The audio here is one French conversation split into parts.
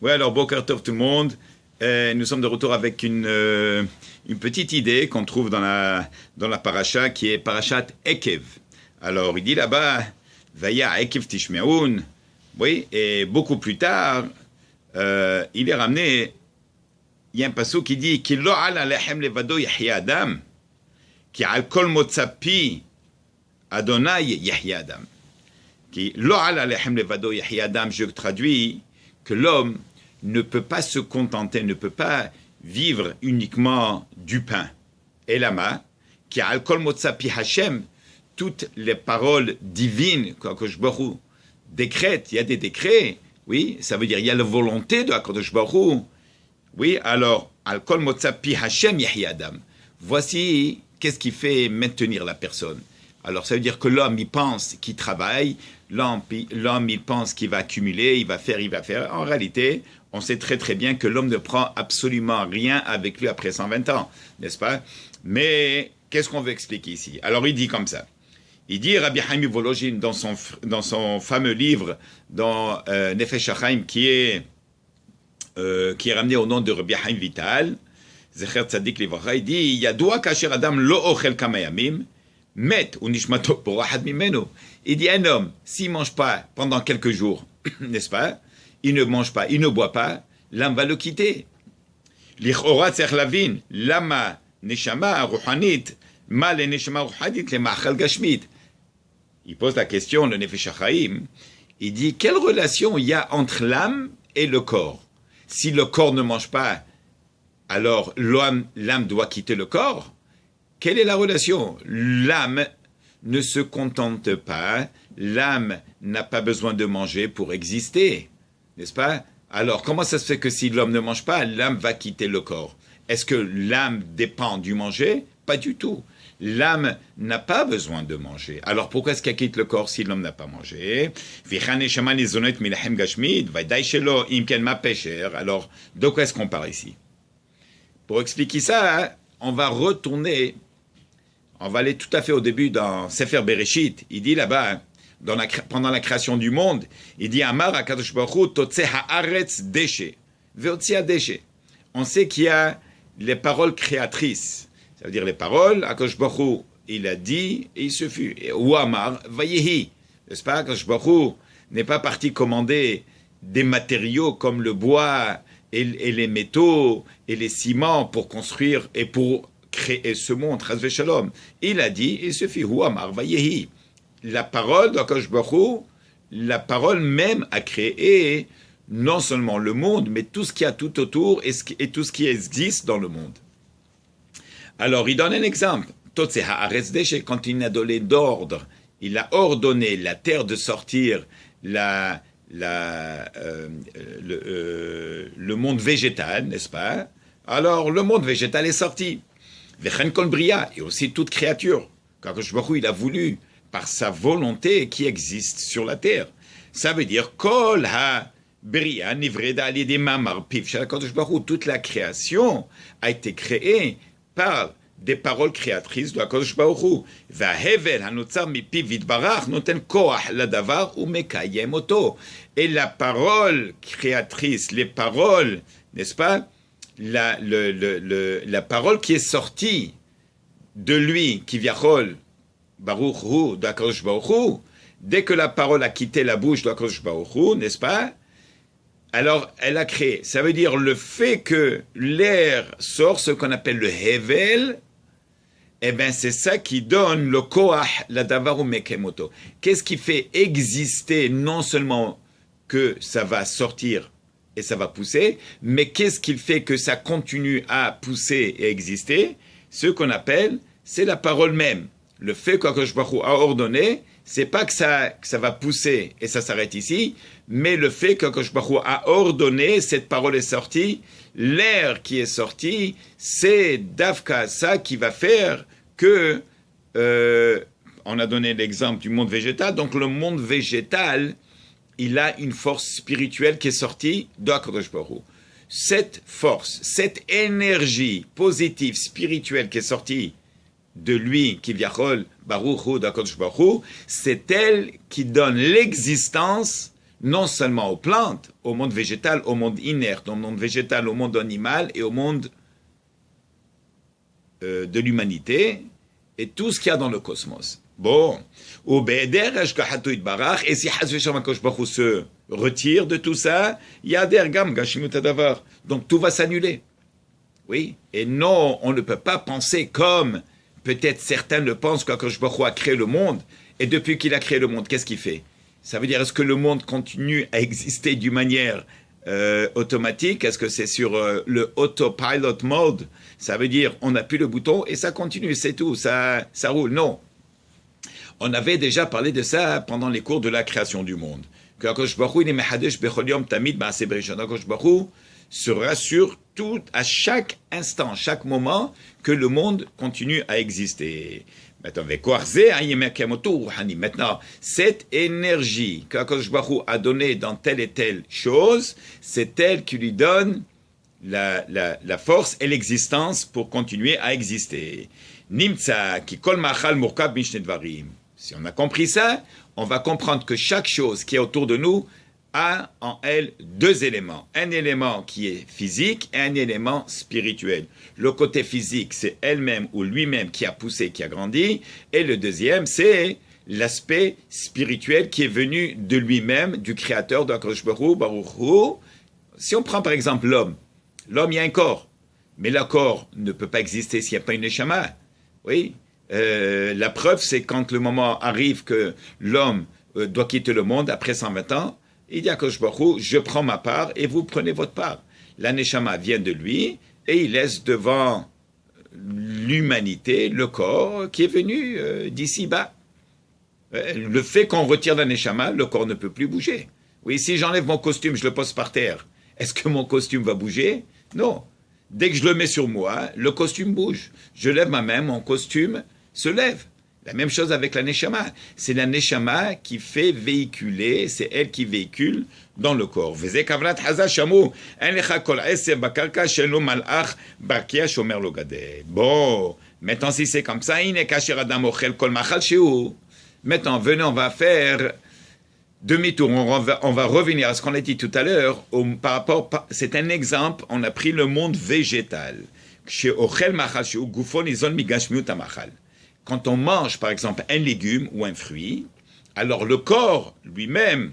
Oui, alors, Boker Tov tout le monde. Nous sommes de retour avec une petite idée qu'on trouve dans la paracha, qui est parachat Ekev. Alors, il dit là-bas, Vaya Ekev Tishmeun. Oui, et beaucoup plus tard, il est ramené, il y a un passage qui dit, Ki lo ala lechem levado yahya adam, ki al kol motzapi Adonai yahya adam. Qui lo ala lechem levado yahya adam, je traduis que l'homme ne peut pas se contenter, ne peut pas vivre uniquement du pain. Et lama, qui a al kol motzapi Hashem, toutes les paroles divines qu'Akadosh Baruch Hu décrète, il y a des décrets, oui, ça veut dire il y a la volonté de Akadosh Baruch Hu. Oui, alors, al kol motzapi Hashem yahya adam. Voici qu'est-ce qui fait maintenir la personne. Alors, ça veut dire que l'homme, il pense qu'il travaille, l'homme, il pense qu'il va accumuler, il va faire. En réalité, on sait très très bien que l'homme ne prend absolument rien avec lui après 120 ans, n'est-ce pas? Mais, qu'est-ce qu'on veut expliquer ici? Alors, il dit comme ça. Il dit, Rabbi Chaim Volozhin, dans son fameux livre, dans Nefesh HaChaim, qui est ramené au nom de Rabbi Chaim Vital, Zecher Tzadik Livracha, il dit, Yadoua kasher adam lo ochel kama yamim, met ou nishmato porahad mimeno. Il dit, un homme, s'il ne mange pas pendant quelques jours, n'est-ce pas? Il ne mange pas, il ne boit pas, l'âme va le quitter. L'Ichora tzech lavin, lama neshama ruhanit, ma le neshama ruhanit le machal gashmit. Il pose la question, le Nefesh HaChaim, il dit, quelle relation il y a entre l'âme et le corps? Si le corps ne mange pas, alors l'âme doit quitter le corps. Quelle est la relation? L'âme ne se contente pas, l'âme n'a pas besoin de manger pour exister, n'est-ce pas? Alors, comment ça se fait que si l'homme ne mange pas, l'âme va quitter le corps? Est-ce que l'âme dépend du manger? Pas du tout. L'âme n'a pas besoin de manger. Alors, pourquoi est-ce qu'elle quitte le corps si l'homme n'a pas mangé? Alors, de quoi est-ce qu'on parle ici? Pour expliquer ça, on va retourner, on va aller tout à fait au début dans Sefer Bereshit. Il dit là-bas, pendant la création du monde, il dit Amar HaKadosh Baruch Hu Totzeh haaretz deshe, ve'otzia deshe. On sait qu'il y a les paroles créatrices. Ça veut dire les paroles, HaKadosh Baruch Hu, il a dit et il se fut. Ou Amar vayehi. N'est-ce pas? HaKadosh Baruch Hu n'est pas parti commander des matériaux comme le bois et les métaux et les ciments pour construire et pour créer ce monde, Chas v'Shalom. Il a dit, il suffit, Hu Amar vayehi. La parole d'Akadosh Baruch Hu, la parole même a créé non seulement le monde, mais tout ce qu'il y a tout autour et tout ce qui existe dans le monde. Alors, il donne un exemple. Totzeh haaretz deshe, quand il a donné d'ordre, il a ordonné la terre de sortir le monde végétal, n'est-ce pas? Alors, le monde végétal est sorti. Vechen kol bria, et aussi toute créature. Qu'Akadosh Baruch Hu, il a voulu, par sa volonté, qui existe sur la terre. Ça veut dire, kol ha bria nivreda alidei mamar piv shel HaKadosh Baruch Hu, toute la création a été créée par des paroles créatrices de HaKadosh Baruch Hu. Vahevel hanotzar mipiv yitbarach noten koach ladavar umekayem oto. Et la parole créatrice, les paroles, n'est-ce pas? La parole qui est sortie de lui, qui viachol Baruch Hu, de HaKadosh Baruch Hu, dès que la parole a quitté la bouche de HaKadosh Baruch Hu, n'est-ce pas? Alors, elle a créé. Ça veut dire le fait que l'air sort, ce qu'on appelle le Hevel, eh bien, c'est ça qui donne le Koach, la Davaru Mekemoto. Qu'est-ce qui fait exister non seulement que ça va sortir et ça va pousser, mais qu'est-ce qui fait que ça continue à pousser et exister? Ce qu'on appelle, c'est la parole même. Le fait qu'Akadosh Baruch Hu a ordonné, c'est pas que ça va pousser et ça s'arrête ici, mais le fait qu'Akadosh Baruch Hu a ordonné, cette parole est sortie, l'air qui est sorti, c'est Davka ça qui va faire que, on a donné l'exemple du monde végétal, donc le monde végétal, il a une force spirituelle qui est sortie d'Akadosh Baruch Hu. Cette force, cette énergie positive, spirituelle qui est sortie de lui, qui viachol Baruch Hu, d'Akadosh Baruch Hu, c'est elle qui donne l'existence non seulement aux plantes, au monde végétal, au monde inerte, au monde végétal, au monde animal et au monde de l'humanité et tout ce qu'il y a dans le cosmos. Bon, et si Baruch se retire de tout ça, donc tout va s'annuler. Oui, et non, on ne peut pas penser comme peut-être certains le pensent qu'Akadosh Baruch Hu a créé le monde, et depuis qu'il a créé le monde, qu'est-ce qu'il fait? Ça veut dire, est-ce que le monde continue à exister d'une manière automatique? Est-ce que c'est sur le autopilot mode? Ça veut dire, on appuie le bouton et ça continue, c'est tout, ça roule. Non. On avait déjà parlé de ça pendant les cours de la création du monde. Que Akadosh Baruch Hu, il est mechadesh bechol yom tamid ba'aseh bereshit. Akadosh Baruch Hu se rassure tout, à chaque instant, chaque moment, que le monde continue à exister. Maintenant, cette énergie qu'Akadosh Baruch Hu a donnée dans telle et telle chose, c'est elle qui lui donne la force et l'existence pour continuer à exister. Nimtza ki kol machal murkab mishne dvarim. Si on a compris ça, on va comprendre que chaque chose qui est autour de nous a en elle deux éléments. Un élément qui est physique et un élément spirituel. Le côté physique, c'est elle-même ou lui-même qui a poussé, qui a grandi. Et le deuxième, c'est l'aspect spirituel qui est venu de lui-même, du créateur d'Akadosh Baruch Hu. Si on prend par exemple l'homme, il y a un corps. Mais le corps ne peut pas exister s'il n'y a pas une neshama. Oui. La preuve, c'est quand le moment arrive que l'homme doit quitter le monde après 120 ans, il dit à Akadosh Baruch Hu, je prends ma part et vous prenez votre part. La neshama vient de lui et il laisse devant l'humanité le corps qui est venu d'ici bas. Le fait qu'on retire la neshama, le corps ne peut plus bouger. Oui, si j'enlève mon costume, je le pose par terre, est-ce que mon costume va bouger? Non. Dès que je le mets sur moi, le costume bouge. Je lève ma main, mon costume se lève. La même chose avec la neshama. C'est la neshama qui fait véhiculer, c'est elle qui véhicule dans le corps. Bon, maintenant si c'est comme ça, maintenant venez, on va faire demi-tour. On va revenir à ce qu'on a dit tout à l'heure. C'est un exemple, on a pris le monde végétal. Quand on mange, par exemple, un légume ou un fruit, alors le corps lui-même,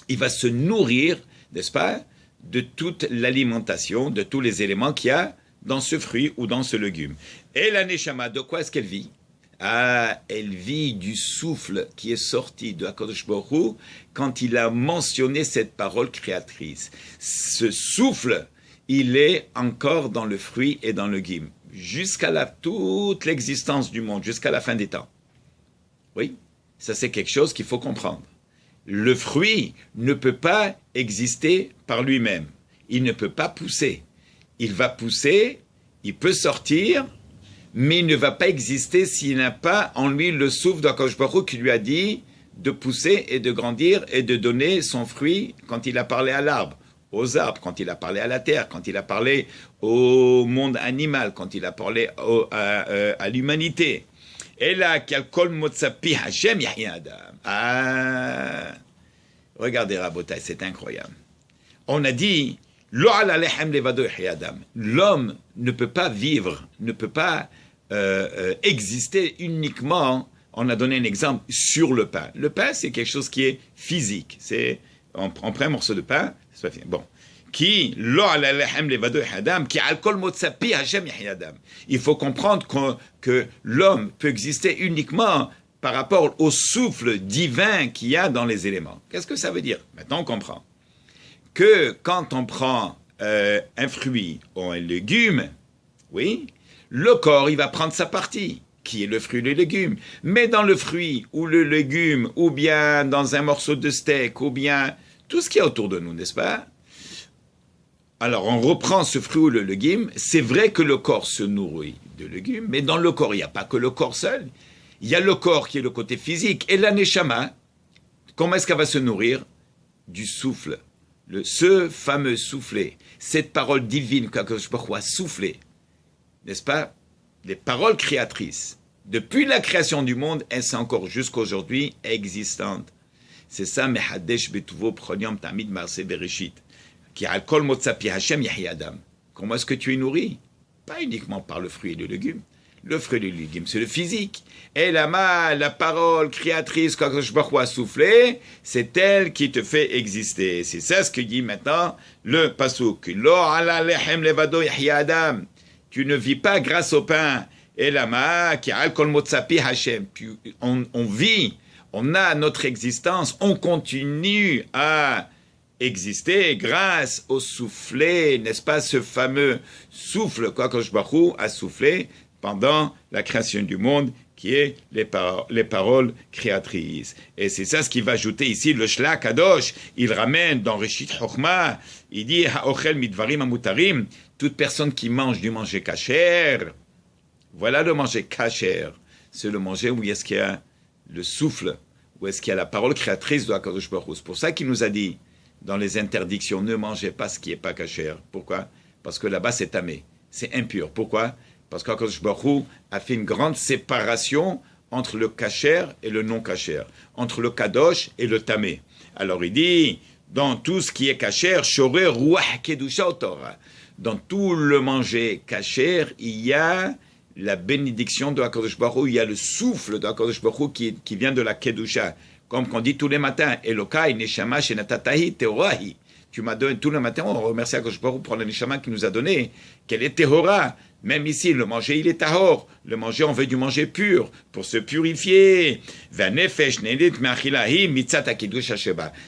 il va se nourrir, n'est-ce pas, de toute l'alimentation, de tous les éléments qu'il y a dans ce fruit ou dans ce légume. Et la neshama, de quoi est-ce qu'elle vit? Ah, elle vit du souffle qui est sorti de Akadosh Baruch Hu quand il a mentionné cette parole créatrice. Ce souffle, il est encore dans le fruit et dans le légume. Jusqu'à toute l'existence du monde, jusqu'à la fin des temps. Oui, ça c'est quelque chose qu'il faut comprendre. Le fruit ne peut pas exister par lui-même. Il ne peut pas pousser. Il va pousser, il peut sortir, mais il ne va pas exister s'il n'a pas en lui le souffle d'Akadosh Baruch Hu qui lui a dit de pousser et de grandir et de donner son fruit quand il a parlé à l'arbre, aux arbres, quand il a parlé à la terre, quand il a parlé au monde animal, quand il a parlé à l'humanité. Et là, regardez Rabotai, c'est incroyable. On a dit, l'homme ne peut pas vivre, ne peut pas exister uniquement, on a donné un exemple, sur le pain. Le pain, c'est quelque chose qui est physique. On prend un morceau de pain, c'est pas fini. Bon. Il faut comprendre que l'homme peut exister uniquement par rapport au souffle divin qu'il y a dans les éléments. Qu'est-ce que ça veut dire? Maintenant, on comprend que quand on prend un fruit ou un légume, oui, le corps, il va prendre sa partie, qui est le fruit et le légume. Mais dans le fruit ou le légume, ou bien dans un morceau de steak, ou bien tout ce qui est autour de nous, n'est-ce pas? Alors, on reprend ce fruit ou le légume. C'est vrai que le corps se nourrit de légumes, mais dans le corps, il n'y a pas que le corps seul. Il y a le corps qui est le côté physique. Et la neshama, comment est-ce qu'elle va se nourrir? Du souffle. Ce fameux soufflet, cette parole divine qu'Akadosh Baruch Hu a soufflé, n'est-ce pas? Les paroles créatrices. Depuis la création du monde, elles sont encore jusqu'à aujourd'hui existantes. C'est ça, Mehadesh betuvo pronium tamid marse bereshit. Qui al kol motzapi Hashem yahi adam. Comment est-ce que tu es nourri? Pas uniquement par le fruit et le légume. Le fruit et le légume, c'est le physique. Et la parole créatrice qu'Akadosh Baruch Hu a soufflé, c'est elle qui te fait exister. C'est ça ce que dit maintenant le pasuk. Lo ala lechem levado yahya adam. Tu ne vis pas grâce au pain. Et lama qui al kol motzapi Hashem. On vit, on a notre existence, on continue à exister grâce au soufflet, n'est-ce pas, ce fameux souffle qu'Akadosh Baruch Hu a soufflé pendant la création du monde, qui est les paroles créatrices. Et c'est ça ce qu'il va ajouter ici, le Shla Kadosh, il ramène dans Reshit Chochma, il dit, Ha'ochel midvarim amutarim, toute personne qui mange du manger kasher, voilà le manger kasher, c'est le manger où est-ce qu'il y a le souffle, où est-ce qu'il y a la parole créatrice de Hakadosh Baruch Hu. C'est pour ça qu'il nous a dit, dans les interdictions, ne mangez pas ce qui n'est pas kasher. Pourquoi? Parce que là-bas c'est tamé, c'est impur. Pourquoi? Parce qu'Akadosh Baruch Hu a fait une grande séparation entre le kasher et le non kasher, entre le kadosh et le tamé. Alors il dit, dans tout ce qui est kasher, shorer ruach kedusha Torah. Dans tout le manger kasher, il y a la bénédiction de Akadosh Baruch Hu, il y a le souffle de Akadosh Baruch Hu qui vient de la kedusha. Comme qu'on dit tous les matins, Elokai neshama shenatatahi teorahi. Tu m'as donné tous les matins, on remercie Akadosh Baruch Hu pour le neshama qu'il nous a donné, qu'elle est tehora. Même ici, le manger, il est tahor. Le manger, on veut du manger pur, pour se purifier.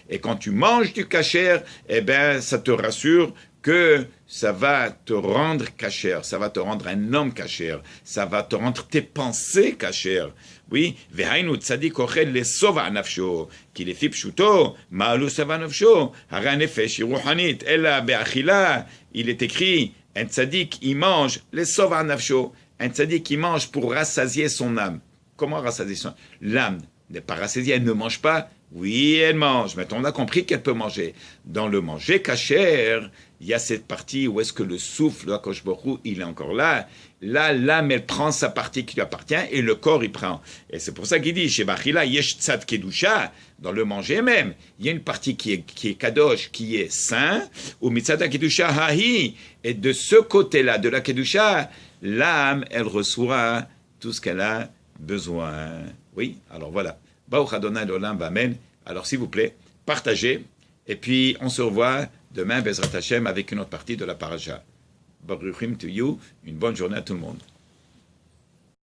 Et quand tu manges du kasher, eh ben, ça te rassure que ça va te rendre kasher, ça va te rendre un homme kasher, ça va te rendre tes pensées kasher. Oui, vehainu tzadik ochel lesova nafsho, ki lefi pshuto, ma'alu sava nafsho, hara nefesh ruhanit, ella be'achila, il est écrit, un tzadik, il mange les sova nafsho, un tzadik, il mange pour rassasier son âme. Comment rassasier son âme? L'âme n'est pas rassasiée, elle ne mange pas. Oui, elle mange. Maintenant, on a compris qu'elle peut manger. Dans le manger kasher, il y a cette partie où est-ce que le souffle, Akadosh Baruch Hu, il est encore là. Là, l'âme, elle prend sa partie qui lui appartient et le corps, il prend. Et c'est pour ça qu'il dit, chez Bachila, yesh tzad kedusha, dans le manger même, il y a une partie qui est kadosh, qui est saint, ou mitzad kedusha hahi. Et de ce côté-là, de la kedusha, l'âme, elle reçoit tout ce qu'elle a besoin. Oui, alors voilà. Baruch Adonai l'Olam Amen. Alors s'il vous plaît, partagez. Et puis on se revoit demain, Bezrat Hashem, avec une autre partie de la paracha. Baruchim to you. Une bonne journée à tout le monde.